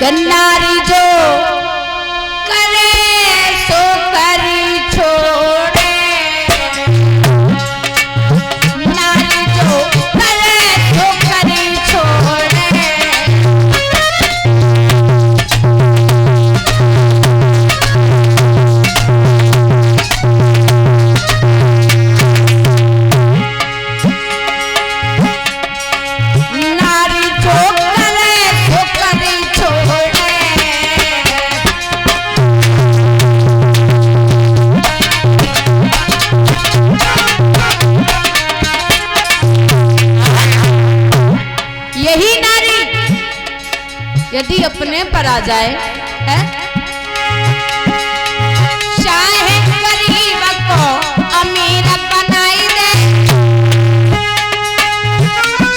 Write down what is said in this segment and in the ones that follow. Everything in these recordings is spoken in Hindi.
नारी जो करे सो करी छोड़े, नारी जो करे सो करी छोड़े। नारी जो करे सो करी छोड़े, यही नारी यदि अपने पर आ जाए है, चाहे गरीब को अमीर बनाई दे,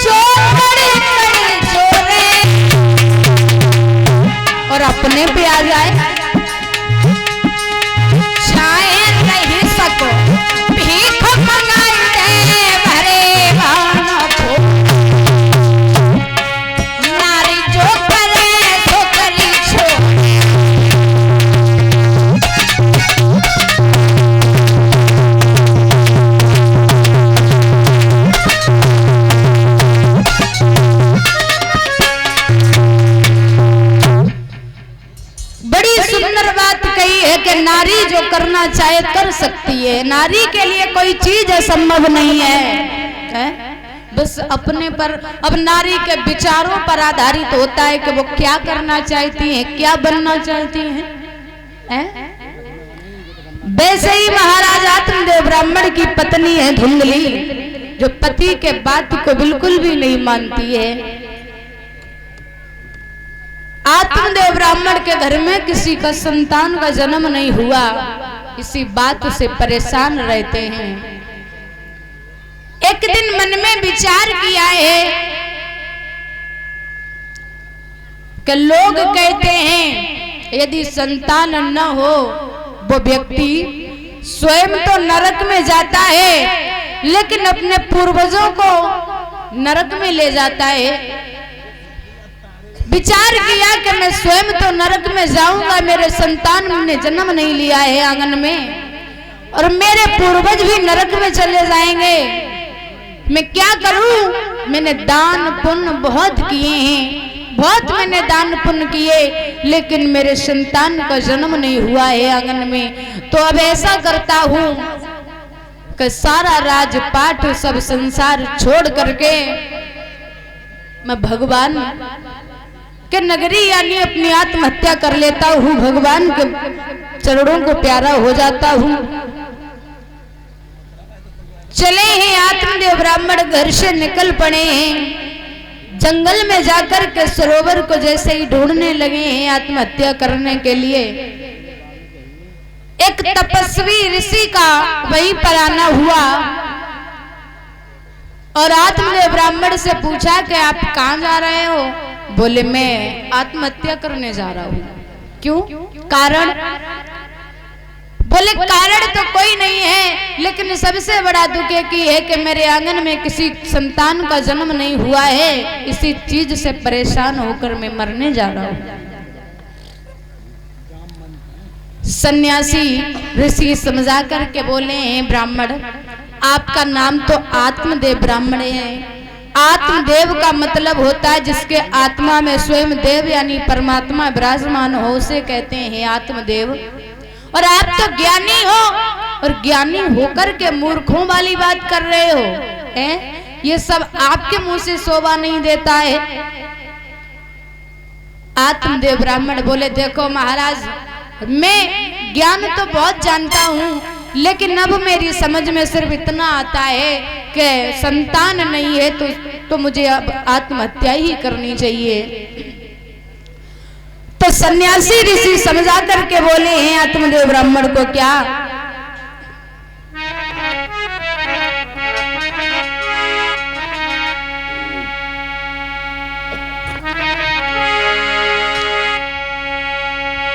जो बड़े बड़े जोरे, और अपने पे आ जाए, चाहे नहीं सको भीख मंगाई दे, भरे भावना को। नारी जो करे सो करी छोड़े, बड़ी सुंदर बात कही है कि नारी जो करना चाहे कर सकती है। नारी के लिए कोई चीज असंभव नहीं है, बस अपने पर। अब नारी के विचारों पर आधारित होता है कि वो क्या करना चाहती है, क्या बनना चाहती है? वैसे ही महाराज आत्मदेव ब्राह्मण की पत्नी है धुंधली, जो पति के बात को बिल्कुल भी नहीं मानती है। आत्मदेव ब्राह्मण के घर में किसी का संतान का जन्म नहीं हुआ, इसी बात से परेशान रहते हैं। एक दिन मन में विचार किया है कि लोग कहते हैं यदि संतान न हो वो व्यक्ति स्वयं तो नरक में जाता है, लेकिन अपने पूर्वजों को नरक में ले जाता है। विचार किया कि मैं स्वयं तो नरक में जाऊंगा, मेरे संतान ने जन्म नहीं लिया है आंगन में, और मेरे पूर्वज भी नरक में चले जाएंगे। मैं क्या करूं? मैंने दान पुण्य बहुत किए हैं, बहुत मैंने दान पुण्य किए, लेकिन मेरे संतान का जन्म नहीं हुआ है आंगन में। तो अब ऐसा करता हूं कि सारा राजपाट सब संसार छोड़ करके मैं भगवान के नगरी यानी अपनी आत्महत्या कर लेता हूँ, भगवान के चरणों को प्यारा हो जाता हूँ। चले हैं आत्मदेव ब्राह्मण, घर से निकल पड़े हैं, जंगल में जाकर के सरोवर को जैसे ही ढूंढने लगे हैं आत्महत्या करने के लिए। एक तपस्वी ऋषि का वहीं पर आना हुआ और आत्मदेव ब्राह्मण से पूछा कि आप कहाँ जा रहे हो? बोले मैं आत्महत्या करने जा रहा हूँ। क्यों? कारण? बोले कारण तो कोई नहीं है, लेकिन सबसे बड़ा दुख की है कि मेरे आंगन में किसी संतान का जन्म नहीं हुआ है, इसी चीज से परेशान होकर मैं मरने जा रहा हूँ। सन्यासी ऋषि समझा करके बोले हैं ब्राह्मण, आपका नाम तो आत्मदेव ब्राह्मण है। आत्मदेव का मतलब होता है जिसके आत्मा में स्वयं देव यानी परमात्मा विराजमान हो, उसे कहते हैं आत्मदेव। और आप तो ज्ञानी हो, और ज्ञानी होकर के मूर्खों वाली बात कर रहे हो, हैं? ये सब आपके मुंह से शोभा नहीं देता है। आत्मदेव ब्राह्मण बोले देखो महाराज, मैं ज्ञान तो बहुत जानता हूँ, लेकिन अब मेरी समझ में सिर्फ इतना आता है कि संतान नहीं है तो मुझे अब आत्महत्या ही करनी चाहिए। तो सन्यासी ऋषि समझा करके बोले हैं आत्मदेव ब्राह्मण को, क्या?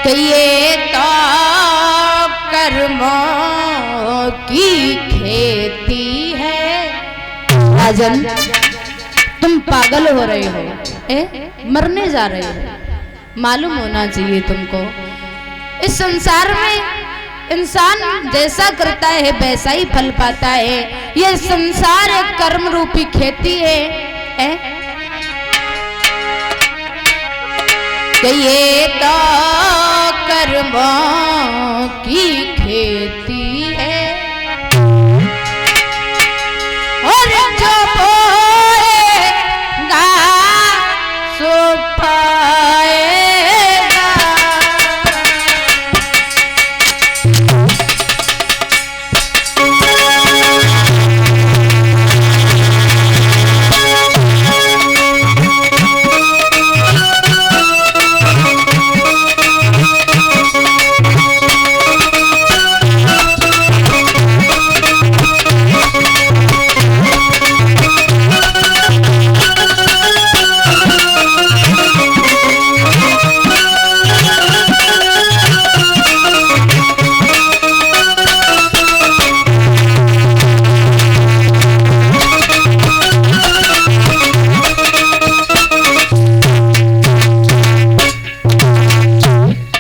ये तो कर्मों की खेती है। राजन, तुम पागल हो रहे हो, मरने जा रहे हो। मालूम होना चाहिए तुमको। इस संसार में इंसान जैसा करता है वैसा ही फल पाता है। ये संसार एक कर्म रूपी खेती है? कि ये तो कर्मों की खेती है और जो बोएगा सो पाएगा।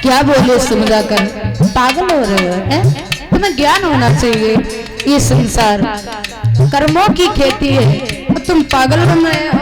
क्या बोले समझा कर, पागल हो रहे हो हैं? तुम्हें ज्ञान होना चाहिए। ये संसार कर्मों की खेती है, तुम पागल बन रहे हो।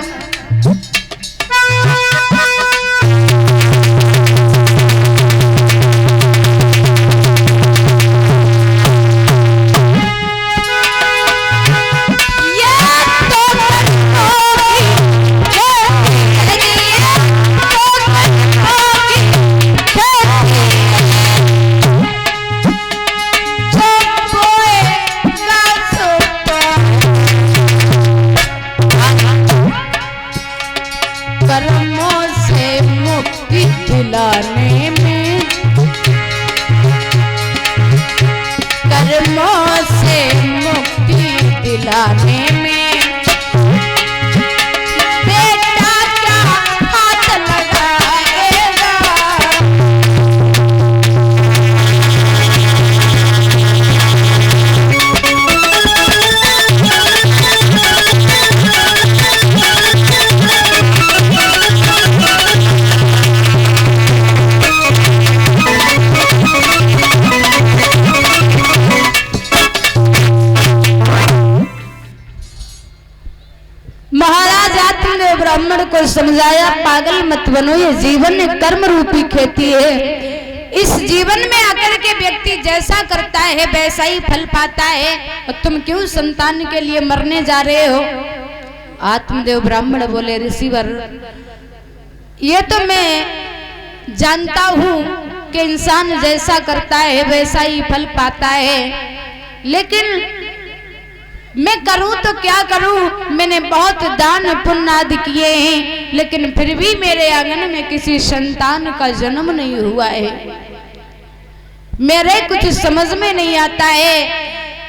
कर्मों से मुक्ति दिलाने में, कर्मों से मुक्ति दिलाने में बेटा क्या हाथ लगाएगा। महाराज आत्मदेव ब्राह्मण को समझाया, पागल मत बनो, ये जीवन एक कर्म रूपी खेती है। इस जीवन में आकर के व्यक्ति जैसा करता है वैसा ही फल पाता है। और तुम क्यों संतान के लिए मरने जा रहे हो? आत्मदेव ब्राह्मण बोले, ऋषिवर ये तो मैं जानता हूँ कि इंसान जैसा करता है वैसा ही फल पाता है, लेकिन मैं करूं तो क्या करूं? मैंने बहुत दान पुण्य आदि किए हैं, लेकिन फिर भी मेरे आंगन में किसी संतान का जन्म नहीं हुआ है। मेरे कुछ समझ में नहीं आता है।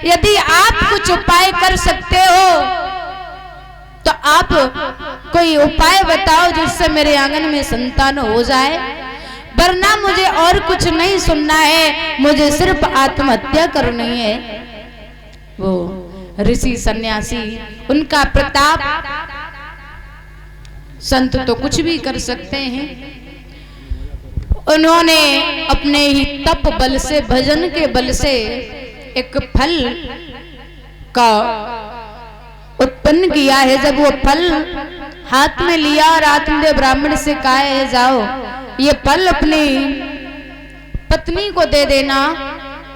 यदि आप कुछ उपाय कर सकते हो तो आप कोई उपाय बताओ जिससे मेरे आंगन में संतान हो जाए, वरना मुझे और कुछ नहीं सुनना है, मुझे सिर्फ आत्महत्या करनी है। वो ऋषि सन्यासी, उनका प्रताप, संत तो कुछ भी कर सकते हैं। उन्होंने अपने ही तप बल से, भजन के बल से एक फल का उत्पन्न किया है। जब वो फल हाथ में लिया और आत्मदेव ब्राह्मण से कहा है, जाओ ये फल अपनी पत्नी को दे देना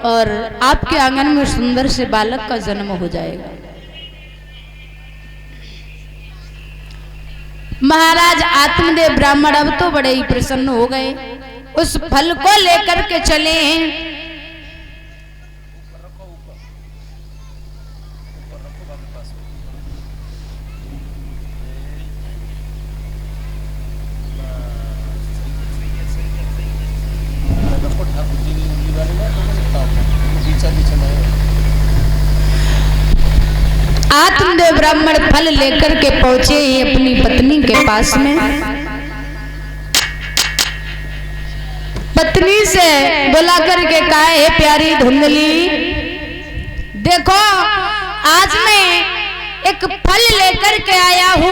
और आपके आंगन में सुंदर से बालक का जन्म हो जाएगा। महाराज आत्मदेव ब्राह्मण अब तो बड़े ही प्रसन्न हो गए, उस फल को लेकर के चले हैं। आत्मदेव ब्राह्मण फल लेकर के पहुंचे अपनी पत्नी के पास में। पत्नी से बुला करके कहा, है प्यारी धुंधली, देखो आज मैं एक फल लेकर के आया हूँ,